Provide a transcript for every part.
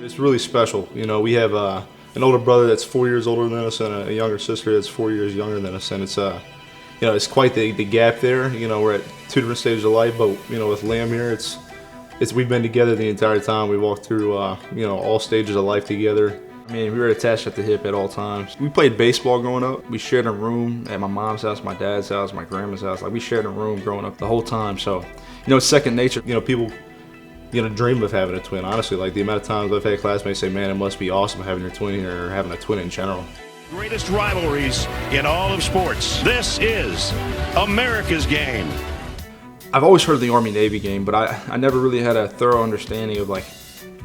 It's really special. You know, we have an older brother that's 4 years older than us and a younger sister that's 4 years younger than us, and it's you know, it's quite the gap there. You know, we're at two different stages of life, but you know, with Liam here, it's we've been together the entire time. We walked through you know, all stages of life together. I mean, we were attached at the hip at all times. We played baseball growing up. We shared a room at my mom's house, my dad's house, my grandma's house. Like, we shared a room growing up the whole time. So, you know, it's second nature. You know, people, you know, dream of having a twin. Honestly, like the amount of times I've had classmates say, man, it must be awesome having your twin here or having a twin in general. Greatest rivalries in all of sports. This is America's game. I've always heard of the Army-Navy game, but I never really had a thorough understanding of, like,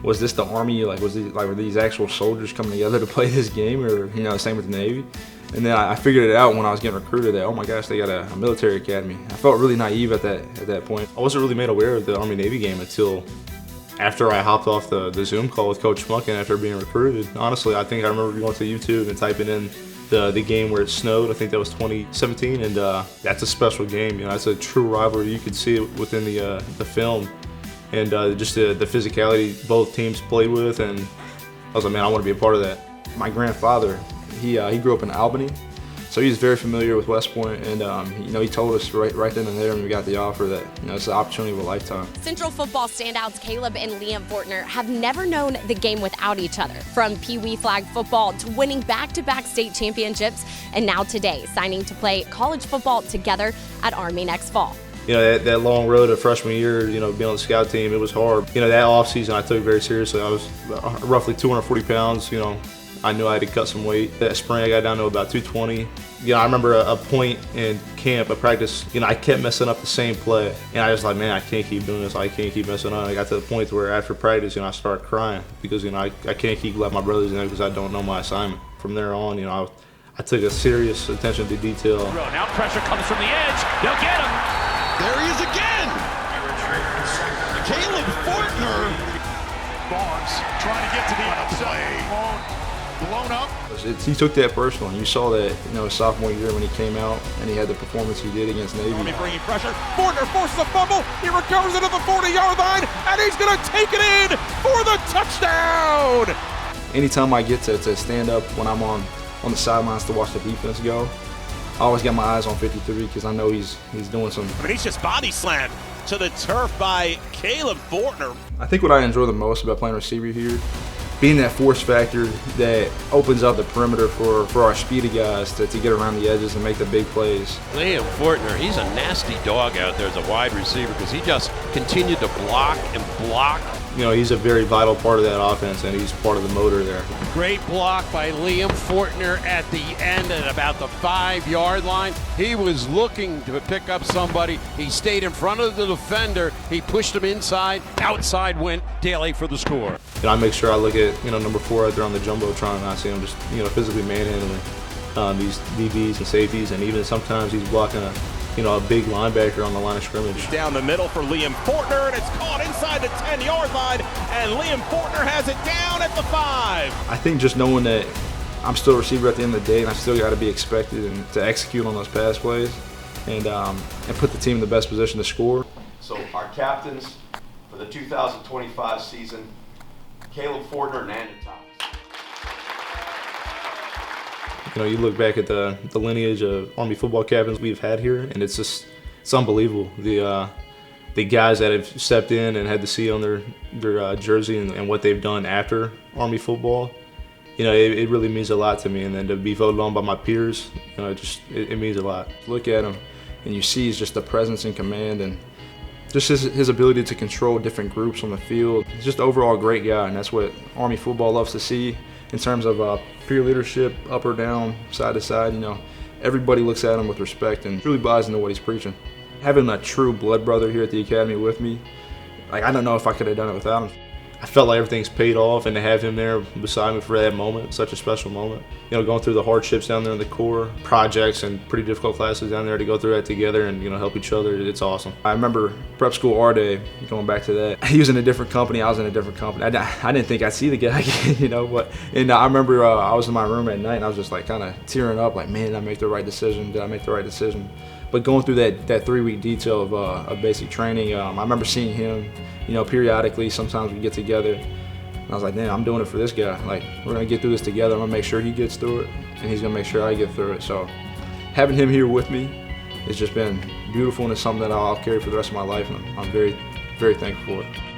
was this the Army? Like, were these actual soldiers coming together to play this game, or, you know, same with the Navy? And then I figured it out when I was getting recruited that, oh my gosh, they got a military academy. I felt really naive at that point. I wasn't really made aware of the Army-Navy game until after I hopped off the Zoom call with Coach Schmucken after being recruited. Honestly, I think I remember going to YouTube and typing in the game where it snowed. I think that was 2017, and that's a special game. You know, that's a true rivalry. You could see it within the film, and just the physicality both teams played with, and I was like, man, I want to be a part of that. My grandfather, he grew up in Albany, so he's very familiar with West Point, and you know, he told us right then and there when we got the offer that, you know, it's the opportunity of a lifetime. Central football standouts Kalib and Liam Fortner have never known the game without each other. From Pee Wee flag football to winning back-to-back state championships, and now today signing to play college football together at Army next fall. You know, that long road of freshman year, you know, being on the scout team, it was hard. You know, that offseason I took very seriously. I was roughly 240 pounds, you know. I knew I had to cut some weight. That spring I got down to about 220. You know, I remember a point in camp, a practice, you know, I kept messing up the same play. And I was like, man, I can't keep doing this. I can't keep messing up. I got to the point where after practice, you know, I started crying because, you know, I can't keep letting my brothers know because I don't know my assignment. From there on, you know, I took a serious attention to detail. Now pressure comes from the edge. They'll get him. There he is again. Kalib Fortner. Barnes trying to get to the outside. Blown up. He took that personal, and you saw that, you know, his sophomore year when he came out and he had the performance he did against Navy. Bringing pressure. Fortner forces a fumble. He recovers it at the 40-yard line, and he's going to take it in for the touchdown. Anytime I get to stand up when I'm on the sidelines to watch the defense go, I always got my eyes on 53 because I know he's doing some. I mean, he's just body slammed to the turf by Kalib Fortner. I think what I enjoy the most about playing receiver here, being that force factor that opens up the perimeter for our speedy guys to get around the edges and make the big plays. Liam Fortner, he's a nasty dog out there as a wide receiver because he just continued to block and block. You know, he's a very vital part of that offense, and he's part of the motor there. Great block by Liam Fortner at the end at about the 5-yard line. He was looking to pick up somebody. He stayed in front of the defender. He pushed him inside. Outside went Daly for the score. You know, I make sure I look at, you know, number 4 out there on the jumbotron, and I see him just, you know, physically manhandling these DBs and safeties, and even sometimes he's blocking a big linebacker on the line of scrimmage. Down the middle for Liam Fortner, and it's caught inside the 10-yard line, and Liam Fortner has it down at the 5. I think just knowing that I'm still a receiver at the end of the day, and I still got to be expected and to execute on those pass plays, and put the team in the best position to score. So our captains for the 2025 season, Kalib Fortner and Andy Thomas. You know, you look back at the lineage of Army football captains we've had here, and it's unbelievable. The guys that have stepped in and had to see on their jersey and what they've done after Army football, you know, it really means a lot to me. And then to be voted on by my peers, you know, it means a lot. Look at him, and you see he's just the presence and command, and just his ability to control different groups on the field. He's just overall a great guy, and that's what Army football loves to see in terms of peer leadership, up or down, side to side. You know, everybody looks at him with respect and really buys into what he's preaching. Having a true blood brother here at the academy with me, like, I don't know if I could have done it without him. I felt like everything's paid off, and to have him there beside me for that moment, such a special moment. You know, going through the hardships down there in the Corps, projects and pretty difficult classes down there, to go through that together and, you know, help each other, it's awesome. I remember prep school R Day, going back to that. He was in a different company, I was in a different company. I didn't think I'd see the guy again, you know, and I remember I was in my room at night, and I was just like kind of tearing up, like, man, did I make the right decision? Did I make the right decision? But going through that 3-week detail of basic training, I remember seeing him, you know, periodically. Sometimes we get together, And I was like, damn, I'm doing it for this guy. Like, we're gonna get through this together. I'm gonna make sure he gets through it, and he's gonna make sure I get through it. So having him here with me, it's just been beautiful, and it's something that I'll carry for the rest of my life, and I'm very, very thankful for it.